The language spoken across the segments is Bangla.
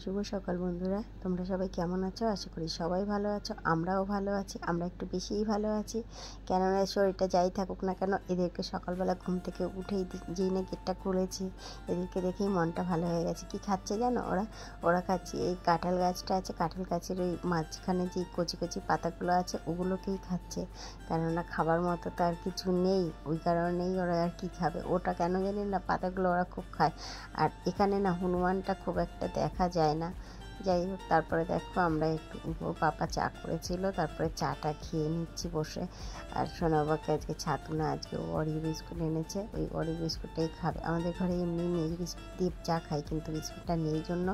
শুভ সকাল বন্ধুরা, তোমরা সবাই কেমন আছো? আশা করি সবাই ভালো আছো। আমরাও ভালো আছি, আমরা একটু বেশিই ভালো আছি। কেননা শরীরটা যাই থাকুক না কেন, এদেরকে সকালবেলা ঘুম থেকে উঠেই যেই না গেটটা খুলেছি, এদেরকে দেখেই মনটা ভালো হয়ে গেছে। কি খাচ্ছে জানো? ওরা খাচ্ছে এই কাঁঠাল গাছটা আছে, কাঁঠাল গাছের ওই মাঝখানে যে কচি কচি পাতাগুলো আছে ওগুলোকেই খাচ্ছে। কেননা খাবার মতো তো আর কিছু নেই, ওই কারণেই ওরা আর কি খাবে। ওটা কেন জানি না, পাতাগুলো ওরা খুব খায়। আর এখানে না হনুমানটা খুব একটা দেখা যায় না। যাই হোক, তারপরে দেখো আমরা একটু, ওর পাপা চা করেছিল, তারপরে চাটা খেয়ে নিচ্ছি বসে। আর সোনাবাকে আজকে ছাতু না, আজকে ওরিও বিস্কুট এনেছে, ওই ওরিও বিস্কুটটাই খাবে। আমাদের ঘরে এমনি নেই বিস্কুট দিয়ে চা খাই, কিন্তু বিস্কুটটা নেই জন্য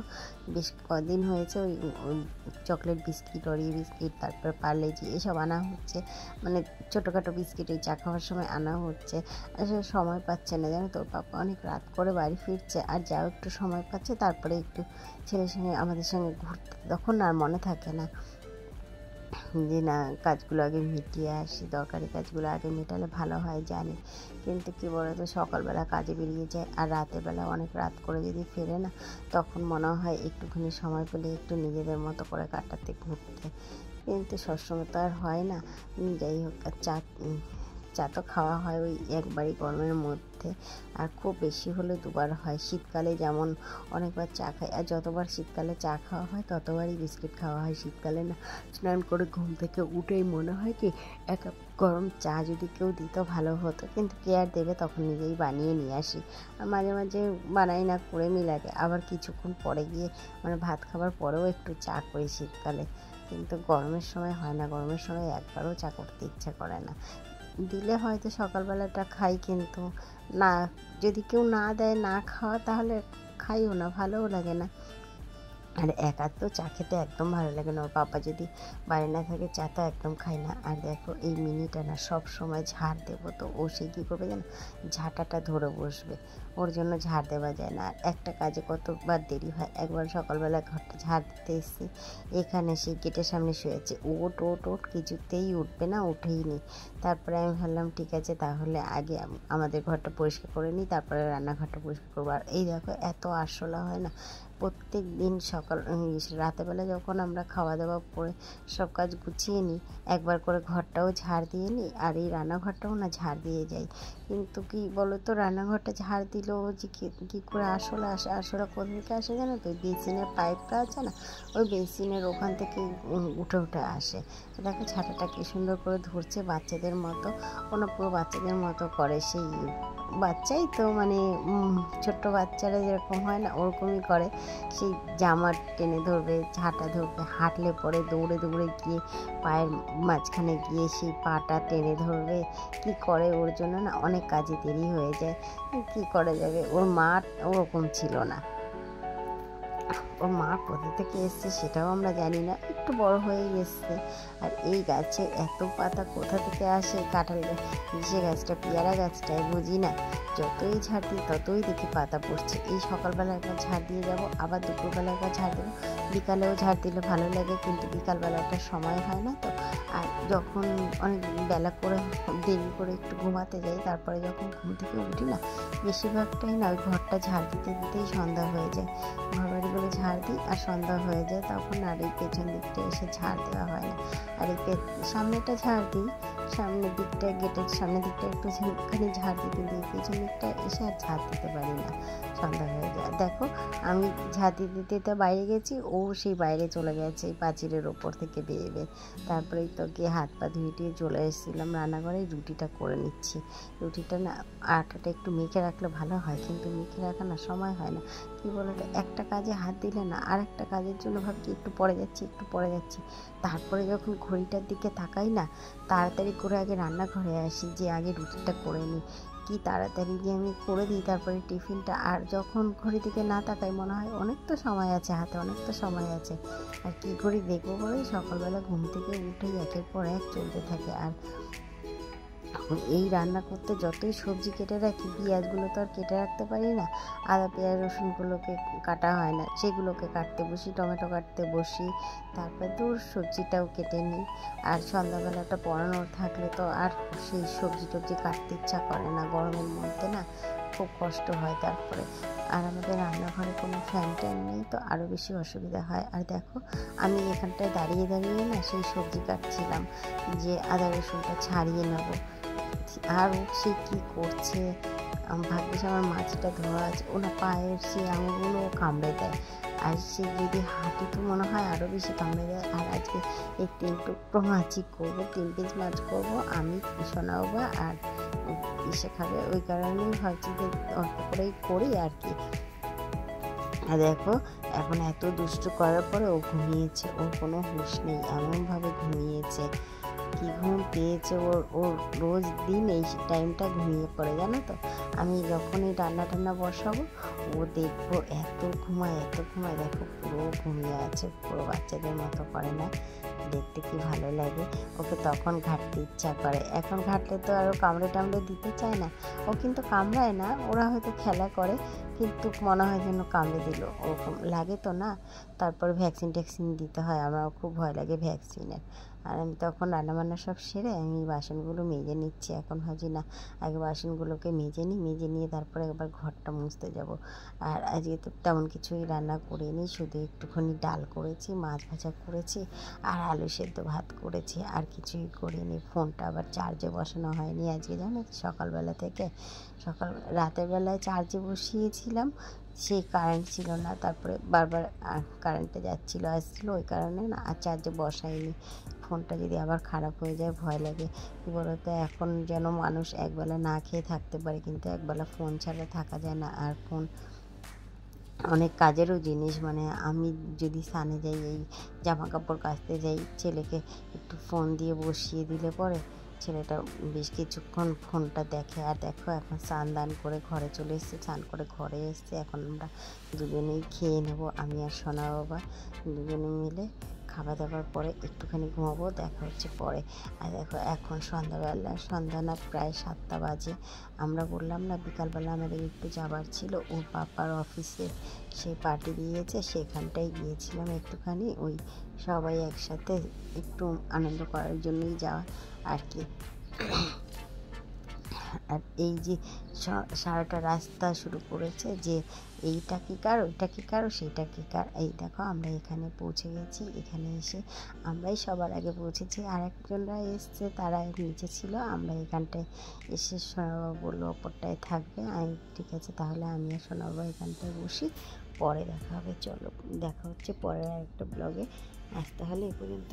বেশ কদিন হয়েছে ওই চকলেট বিস্কিট, ওরিও বিস্কিট, তারপরে পার্লেজি এসব আনা হচ্ছে। মানে ছোটোখাটো বিস্কিট ওই চা খাওয়ার সময় আনা হচ্ছে। আসলে সময় পাচ্ছে না জানো তো, পাপা অনেক রাত করে বাড়ি ফিরছে, আর যাও একটু সময় পাচ্ছে তারপরে একটু ছেলের সঙ্গে আমাদের সঙ্গে ঘুরতে, তখন আর মনে থাকে না যে না কাজগুলো আগে মিটিয়ে আসি, দরকারি কাজগুলো আগে মেটালে ভালো হয় জানি। কিন্তু কী বলতো, সকালবেলা কাজে বেরিয়ে যায় আর রাতের বেলা অনেক রাত করে যদি ফেরে না, তখন মনে হয় একটুখানি সময় পেলে একটু নিজেদের মতো করে কাটাতে, ঘুরতে। কিন্তু সবসময় তো আর হয় না। যাই হোক, আর চা তো খাওয়া হয় ওই একবারই গরমের মধ্যে, আর খুব বেশি হলে দুবার হয়। শীতকালে যেমন অনেকবার চা খাই, আর যতবার শীতকালে চা খাওয়া হয় ততবারই বিস্কিট খাওয়া হয়। শীতকালে না স্নান করে ঘুম থেকে উঠেই মনে হয় কি এক কাপ গরম চা যদি কেউ দিত ভালো হতো, কিন্তু কে আর দেবে, তখন নিজেই বানিয়ে নিয়ে আসি। আর মাঝে মাঝে বানাই না, করে লাগে। আবার কিছুক্ষণ পরে গিয়ে মানে ভাত খাবার পরেও একটু চা করি শীতকালে, কিন্তু গরমের সময় হয় না। গরমের সময় একবারও চা করতে ইচ্ছা করে না। দিলে হয়তো সকালবেলাটা খাই, কিন্তু না, যদি কেউ না দেয়, না খাওয়া, তাহলে খাইও না, ভালোও লাগে না। আর একা তো চা খেতে একদম ভালো লাগে না। ওর পাপা যদি বাইরে না থাকে চা তো একদম খাই না। আর দেখো এই মিনিটা না সব সময় ঝাড় দেবো, তো ও সে কী করবে জানো, ঝাঁটাটা ধরে বসবে। ওর জন্য ঝাড় দেওয়া যায় না। আর একটা কাজে কতবার দেরি হয়। একবার সকালবেলা ঘরটা ঝাড় দিতে এসেছি, এখানে সেই গেটের সামনে শুয়েছে, ওট ওট ওট, কিছুতেই উঠবে না, উঠেই নি। তারপরে আমি ভাবলাম ঠিক আছে, তাহলে আগে আমাদের ঘরটা পরিষ্কার করে নিই, তারপরে রান্নাঘরটা পরিষ্কার করবো। আর এই দেখো এত আরশোলা হয় না প্রত্যেক দিন রাতেবেলা যখন আমরা খাওয়া দাওয়া করে সব কাজ গুছিয়ে নিই, একবার করে ঘরটাও ঝাড় দিয়ে নিই, আর এই রান্নাঘরটাও না ঝাড় দিয়ে যাই। কিন্তু কি বলো তো, রান্নাঘরটা ঝাড় দিলেও যে কী করে আরশোলা আসে, আরশোলা কোথা থেকে আসে জানো তো, বেসিনের পাইপটা আছে না, ওই বেসিনের ওখান থেকে উঠে উঠে আসে। দেখো ছাটাটা কি সুন্দর করে ধরছে, বাচ্চাদের মতো, কোনো পুরো বাচ্চাদের মতো করে। সেই বাচ্চাই তো, মানে ছোট্ট বাচ্চারা যেরকম হয় না, ওরকমই করে। সেই জামা টেনে ধরবে, ঝাঁটা ধরবে, হাঁটলে পরে দৌড়ে দৌড়ে গিয়ে পায়ের মাঝখানে গিয়ে সেই পাটা টেনে ধরবে। কি করে, ওর জন্য না অনেক কাজে দেরি হয়ে যায়। কি করা যাবে, ওর মা ওরকম ছিল না। ওর মা কোথা থেকে এসছে সেটাও আমরা জানি না, একটু বড় হয়ে এসছে। আর এই গাছে এত পাতা কোথা থেকে আসে, কাঁঠাল সে গাছটা, পেয়ারা গাছটায় বুঝি না। যতই ঝাড় দিই ততই দেখি পাতা পড়ছে। এই সকালবেলা একবার ঝাড় দিয়ে যাব, আবার দুপুরবেলা একবার ঝাড় দেবো, বিকালেও ঝাড় দিলে ভালো লাগে, কিন্তু বিকালবেলাটা সময় হয় না তো। আর যখন অনেক বেলা করে দেরি করে একটু ঘুমাতে যাই, তারপরে যখন ঘুম থেকে উঠি না, বেশিরভাগটাই না ওই ঘরটা ঝাড় দিতে দিতেই সন্ধ্যা হয়ে যায়। ঘর বাড়িগুলো ঝাড় দিই আর সন্ধ্যা হয়ে যায়, তখন আর এই পেছন দিকটা এসে ঝাড় দেওয়া হয় না। আর এই সামনেটা ঝাড় দিই, সামনের দিকটা, গেটের সামনের দিকটা একটুখানি ঝাড় দিই, কিন্তু এই পেছন দিকটা এসে আর ঝাড় দিতে পারি না, সন্ধ্যা হয়ে যায়। দেখো আমি ঝাড় দিতে দিতে বাইরে গেছি, ও সেই বাইরে চলে গেছে পাঁচিলের ওপর থেকে বেয়ে। তারপরেই তো গিয়ে হাত পা ধুয়ে টুয়ে চলে এসেছিলাম রান্নাঘরে, রুটিটা করে নিচ্ছি। রুটিটা না আটাটা একটু মেখে রাখলে ভালো হয়, কিন্তু মেখে রাখা না সময় হয় না। কী বলো তো, একটা কাজে হাত দিলে না আর একটা কাজের জন্য ভাবছি একটু পরে যাচ্ছি, একটু পরে যাচ্ছি। তারপরে যখন ঘড়িটার দিকে তাকাই না, তাড়াতাড়ি করে আগে রান্নাঘরে আসি, যে আগে রুটিটা করে নিই। কি তাড়াতাড়ি যে আমি করে দিই তারপরে টিফিনটা। আর যখন ঘড়ির দিকে না তাকাই মনে হয় অনেক তো সময় আছে হাতে, অনেক তো সময় আছে। আর কী ঘড়ি দেখবো বলেই সকালবেলা ঘুম থেকে উঠেই একের পর এক চলতে থাকে। আর এই রান্না করতে যতই সবজি কেটে রাখি, পেঁয়াজগুলো তো আর কেটে রাখতে পারি না, আদা পেঁয়াজ রসুনগুলোকে কাটা হয় না, সেগুলোকে কাটতে বসি, টমেটো কাটতে বসি, তারপর দূর সবজিটাও কেটে নিই। আর সন্ধ্যাবেলাটা পড়ানোর থাকলে তো আর সেই সবজি টবজি কাটতে ইচ্ছা করে না, গরমের মধ্যে না খুব কষ্ট হয়। তারপরে আর আমাদের রান্নাঘরে কোনো ফ্যান ট্যান নেই, তো আরও বেশি অসুবিধা হয়। আর দেখো আমি এখানটায় দাঁড়িয়ে দাঁড়িয়ে না সেই সবজি কাটছিলাম, যে আদা রসুনটা ছাড়িয়ে নেব। আর ও সে কী করছে, ভাগ্যিস আমার মাছটা ধোয়া আছে, ওনার পায়ের সেই আঙুলগুলো কামড়ে দেয়। আর সে যদি হাঁটে তো মনে হয় আরও বেশি কামড়ে দেয়। আর আজকে এই 3 টুকরো মাছই করবো, 3 পিস মাছ করবো, আমি সোনা বাবা আর ইসে খাবে। ওই কারণেই ভাবছি যে অল্প করেই করি আর কি। আর দেখো এখন এত দুষ্টু করার পরে ও ঘুমিয়েছে, ওর কোনো হুঁশ নেই, এমনভাবে ঘুমিয়েছে। কি ঘুম পেয়েছে ওর, ওর রোজ দিন এই টাইমটা ঘুমিয়ে পড়ে, জানো তো। আমি যখনই রান্না টান্না বসাবো ও দেখবো এত ঘুমায় এত ঘুমায়, দেখো পুরো ঘুমিয়ে আছে, পুরো বাচ্চাদের মতো করে না, দেখতে কি ভালো লাগে। ওকে তখন ঘাঁটতে ইচ্ছা করে, এখন ঘাঁটলে তো আরও কামড়ে টামড়ে দিতে চায় না। ও কিন্তু কামড়ায় না, ওরা হয়তো খেলা করে, কিন্তু মনে হয় যেন কামড়ে দিল, ওরকম লাগে তো না। তারপর ভ্যাকসিন ট্যাকসিন দিতে হয়, আমার খুব ভয় লাগে ভ্যাকসিনের। আর আমি তখন রান্নাবান্না সব সেরে আমি বাসনগুলো মেজে নিচ্ছি। এখন ভাবছি না আগে বাসনগুলোকে মেজে নিই, মেজে নিয়ে তারপরে একবার ঘরটা মুছতে যাব। আর আজকে তো তেমন কিছুই রান্না করিনি, শুধু একটুখানি ডাল করেছি, মাছ ভাজা করেছি আর আলু সেদ্ধ ভাত করেছি, আর কিছুই করিনি। ফোনটা আবার চার্জে বসানো হয়নি আজকে, জানো তো, সকালবেলা থেকে। রাতের বেলায় চার্জে বসিয়েছিলাম, সেই কারেন্ট ছিল না, তারপরে বারবার কারেন্টটা যাচ্ছিলো আসছিলো, ওই কারণে না আর চার্জে বসাইনি। ফোনটা যদি আবার খারাপ হয়ে যায় ভয় লাগে। কী বলতো, এখন যেন মানুষ একবেলা না খেয়ে থাকতে পারে, কিন্তু একবেলা ফোন ছাড়া থাকা যায় না। আর ফোন অনেক কাজেরও জিনিস, মানে আমি যদি স্নানে যাই, এই জামা কাপড় কাচতে যাই, ছেলেকে একটু ফোন দিয়ে বসিয়ে দিলে পরে ছেলেটা বেশ কিছুক্ষণ ফোনটা দেখে। আর দেখো এখন স্নান দান করে ঘরে চলে এসেছে, স্নান করে ঘরে এসছে। এখন আমরা দুজনেই খেয়ে নেব, আমি আর সোনা বাবা দুজনে মিলে। খাওয়া দাওয়ার পরে একটুখানি ঘুমাবো, দেখা হচ্ছে পরে। আর দেখো এখন সন্ধ্যাবেলা, সন্ধ্যা না প্রায় 7টা বাজে। আমরা বললাম না বিকালবেলা আমাদের একটু যাবার ছিল, ওর পাপার অফিসে সেই পার্টি দিয়েছে, সেখানটায় গিয়েছিলাম একটুখানি, ওই সবাই একসাথে একটু আনন্দ করার জন্যই যাওয়া আর কি। আর এই যে সারাটা রাস্তা শুরু করেছে যে এইটা কী কার, ওইটা কী কার, সেইটা কী কার। এই দেখো আমরা এখানে পৌঁছে গেছি, এখানে এসে আমরাই সবার আগে পৌঁছেছি, আর একজনরা এসছে তারা নিচে ছিল। আমরা এখানটায় এসে সোনাবাবা বললো ওপরটায় থাকবে, আমি ঠিক আছে তাহলে আমি আর সোনাবাবা এখানটায় বসি, পরে দেখা হবে। চলো দেখা হচ্ছে পরের আরেকটা ব্লগে। আজ তাহলে এ পর্যন্ত।